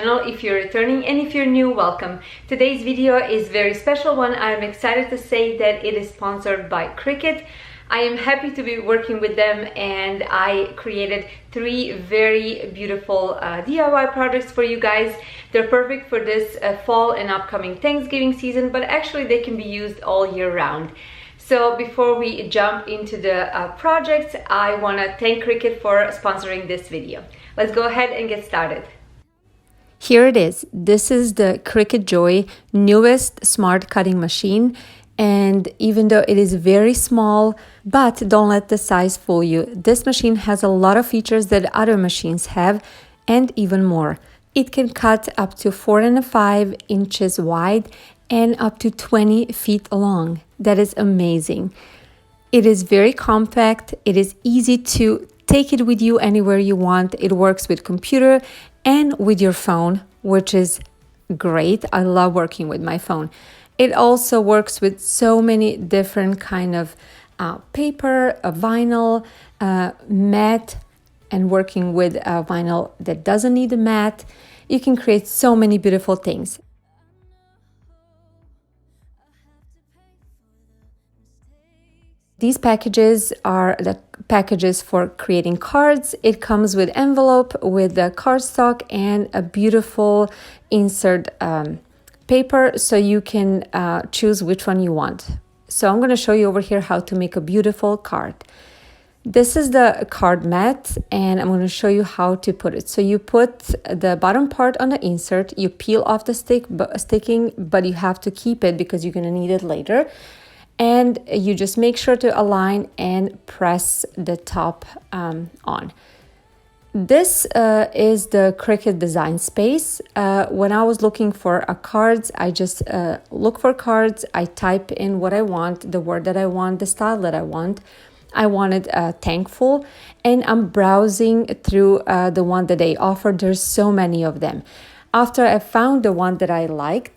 channel. If you're returning and if you're new, welcome. Today's video is a very special one. I'm excited to say that it is sponsored by Cricut. I am happy to be working with them, and I created 3 very beautiful DIY projects for you guys. They're perfect for this fall and upcoming Thanksgiving season, but actually they can be used all year round. So before we jump into the projects, I want to thank Cricut for sponsoring this video. Let's go ahead and get started. Here it is. This is the Cricut Joy newest smart cutting machine. And even though it is very small, but don't let the size fool you. This machine has a lot of features that other machines have, and even more. It can cut up to 4.5 inches wide and up to 20 feet long. That is amazing. It is very compact. It is easy to take it with you anywhere you want. It works with computer and with your phone, which is great. I love working with my phone. It also works with so many different kind of paper, vinyl, matte, and working with vinyl that doesn't need a mat. You can create so many beautiful things. These packages are the packages for creating cards. It comes with envelope, with the cardstock, and a beautiful insert paper, so you can choose which one you want. So I'm going to show you over here how to make a beautiful card. This is the card mat, and I'm going to show you how to put it. So you put the bottom part on the insert, you peel off the sticking, but you have to keep it because you're going to need it later. And you just make sure to align and press the top on. This is the Cricut design space. When I was looking for cards, I just look for cards. I type in what I want, the word that I want, the style that I want. I wanted thankful, and I'm browsing through the one that they offer. There's so many of them. After I found the one that I liked,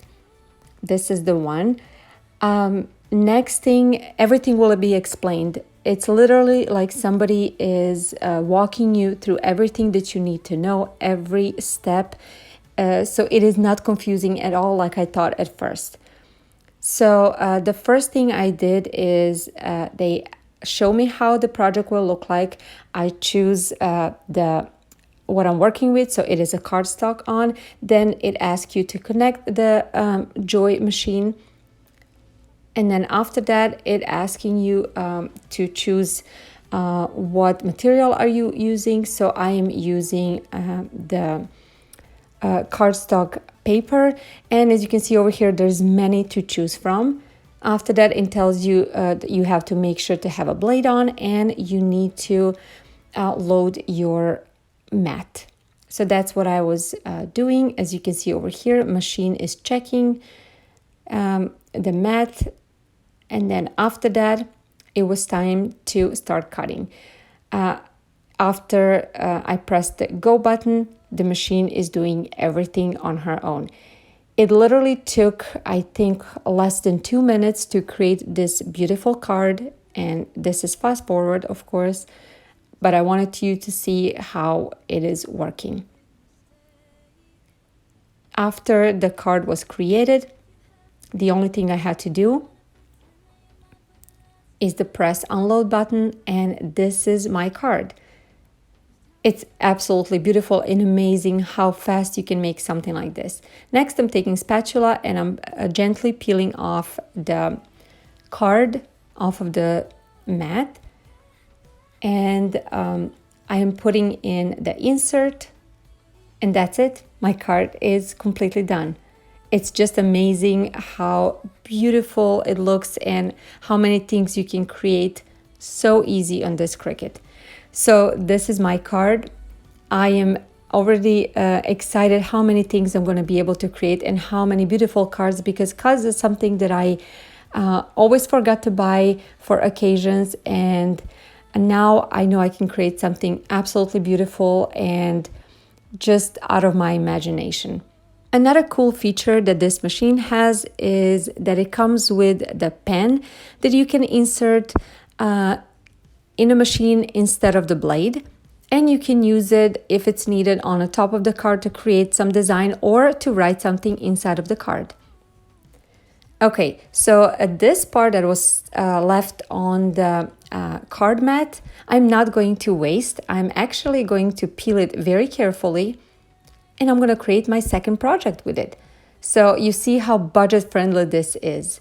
this is the one. Next thing, everything will be explained. It's literally like somebody is walking you through everything that you need to know, every step. So it is not confusing at all like I thought at first. So the first thing I did is they show me how the project will look like. I choose what I'm working with, so it is a cardstock on. Then it asks you to connect the Joy machine. And then after that, it asking you to choose what material are you using. So I am using the cardstock paper. And as you can see over here, there's many to choose from. After that, it tells you that you have to make sure to have a blade on, and you need to load your mat. So that's what I was doing. As you can see over here, machine is checking the mat. And then after that, it was time to start cutting. After I pressed the go button, the machine is doing everything on her own. It literally took, I think, less than 2 minutes to create this beautiful card. And this is fast forward, of course, but I wanted you to see how it is working. After the card was created, the only thing I had to do is the press unload button, and this is my card. It's absolutely beautiful and amazing how fast you can make something like this. Next, I'm taking spatula and I'm gently peeling off the card off of the mat, and I am putting in the insert, and that's it. My card is completely done. It's just amazing how beautiful it looks and how many things you can create so easy on this Cricut. So this is my card. I am already excited how many things I'm going to be able to create and how many beautiful cards, because cards is something that I always forgot to buy for occasions, and now I know I can create something absolutely beautiful and just out of my imagination. Another cool feature that this machine has is that it comes with the pen that you can insert in a machine instead of the blade. And you can use it if it's needed on the top of the card to create some design or to write something inside of the card. Okay, so this part that was left on the card mat, I'm not going to waste. I'm actually going to peel it very carefully, and I'm going to create my second project with it. So you see how budget friendly this is.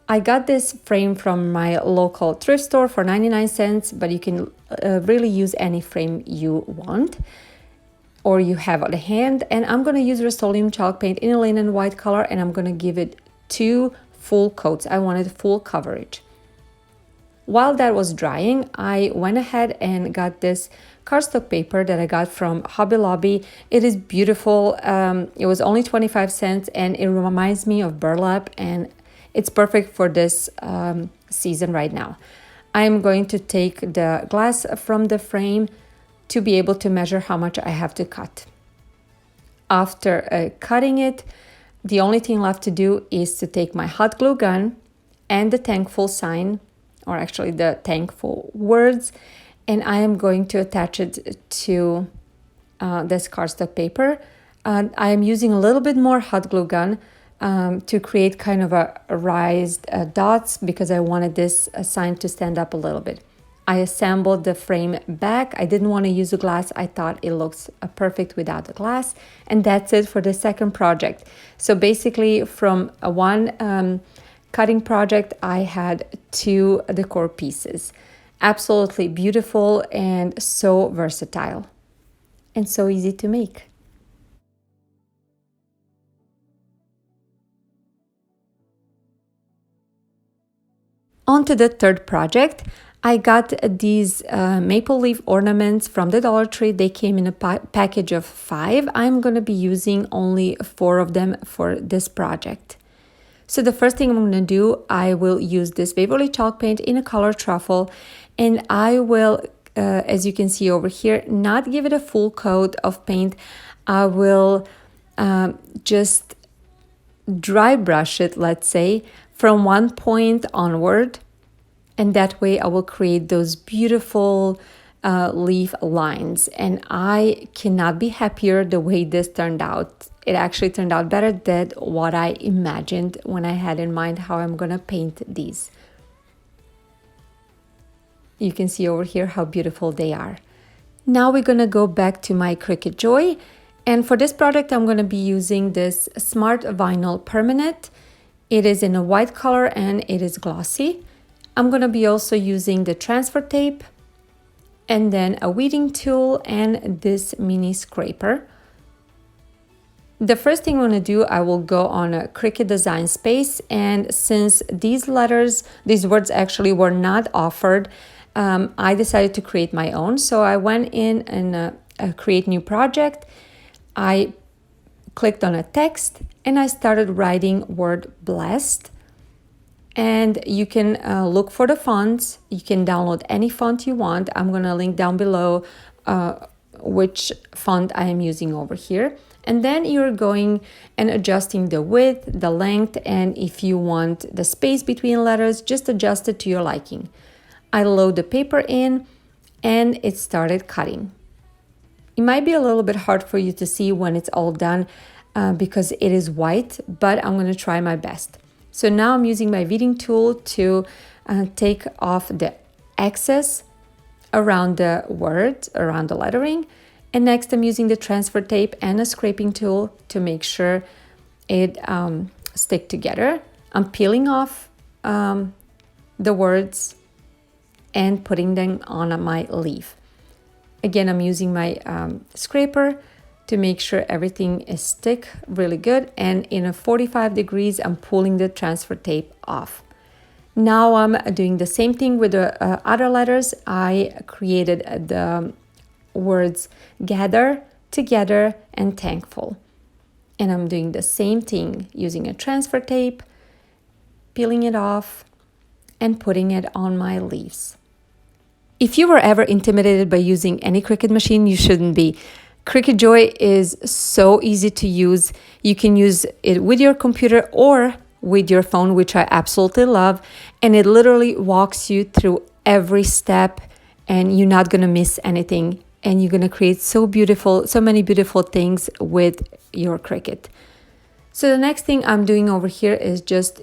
I got this frame from my local thrift store for 99 cents, but you can really use any frame you want or you have on hand. And I'm going to use Rust-Oleum chalk paint in a linen white color, and I'm going to give it 2 full coats. I wanted full coverage. While that was drying, I went ahead and got this cardstock paper that I got from Hobby Lobby. It is beautiful. It was only 25 cents, and it reminds me of burlap, and it's perfect for this season right now. I'm going to take the glass from the frame to be able to measure how much I have to cut. After cutting it, the only thing left to do is to take my hot glue gun and the thankful sign, or actually the thankful words, and I am going to attach it to this cardstock paper. I am using a little bit more hot glue gun to create kind of a raised dots because I wanted this sign to stand up a little bit. I assembled the frame back. I didn't want to use the glass. I thought it looks perfect without the glass. And that's it for the second project. So basically from one cutting project, I had 2 decor pieces. Absolutely beautiful and so versatile and so easy to make. On to the third project. I got these maple leaf ornaments from the Dollar Tree. They came in a package of 5. I'm going to be using only 4 of them for this project. So the first thing I'm going to do, I will use this Waverly chalk paint in a color truffle, and I will, as you can see over here, not give it a full coat of paint. I will just dry brush it, let's say, from one point onward, and that way I will create those beautiful leaf lines. And I cannot be happier the way this turned out. It actually turned out better than what I imagined when I had in mind how I'm gonna paint these. You can see over here how beautiful they are. Now we're gonna go back to my Cricut Joy, and for this project I'm gonna be using this Smart Vinyl Permanent. It is in a white color and it is glossy. I'm going to be also using the transfer tape and then a weeding tool and this mini scraper. The first thing I'm going to do, I will go on a Cricut Design Space, and since these words actually were not offered, I decided to create my own. So I went in and create new project. I clicked on a text and I started writing word blessed. And you can look for the fonts. You can download any font you want. I'm going to link down below which font I am using over here. And then you're going and adjusting the width, the length, and if you want the space between letters, just adjust it to your liking. I load the paper in and it started cutting. It might be a little bit hard for you to see when it's all done because it is white, but I'm going to try my best. So now I'm using my weeding tool to take off the excess around the words, around the lettering. And next I'm using the transfer tape and a scraping tool to make sure it stick together. I'm peeling off the words and putting them on my leaf. Again, I'm using my scraper to make sure everything is stick really good, and in a 45 degrees I'm pulling the transfer tape off. Now I'm doing the same thing with the other letters. I created the words gather, together, and thankful, and I'm doing the same thing using a transfer tape, peeling it off and putting it on my leaves. If you were ever intimidated by using any Cricut machine, you shouldn't be. Cricut Joy is so easy to use. You can use it with your computer or with your phone, which I absolutely love. And it literally walks you through every step and you're not going to miss anything. and you're gonna create so many beautiful things with your Cricut. So the next thing I'm doing over here is just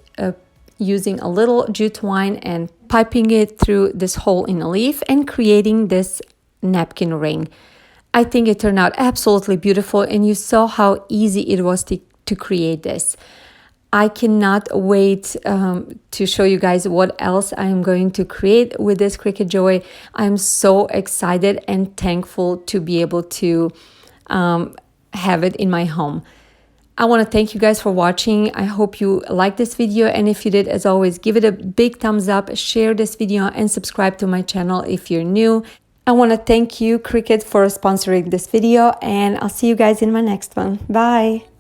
using a little jute twine and piping it through this hole in a leaf and creating this napkin ring. I think it turned out absolutely beautiful, and you saw how easy it was to create this. I cannot wait to show you guys what else I'm going to create with this Cricut Joy. I'm so excited and thankful to be able to have it in my home. I want to thank you guys for watching. I hope you liked this video, and if you did, as always, give it a big thumbs up, share this video, and subscribe to my channel if you're new. I want to thank you, Cricut, for sponsoring this video, and I'll see you guys in my next one. Bye!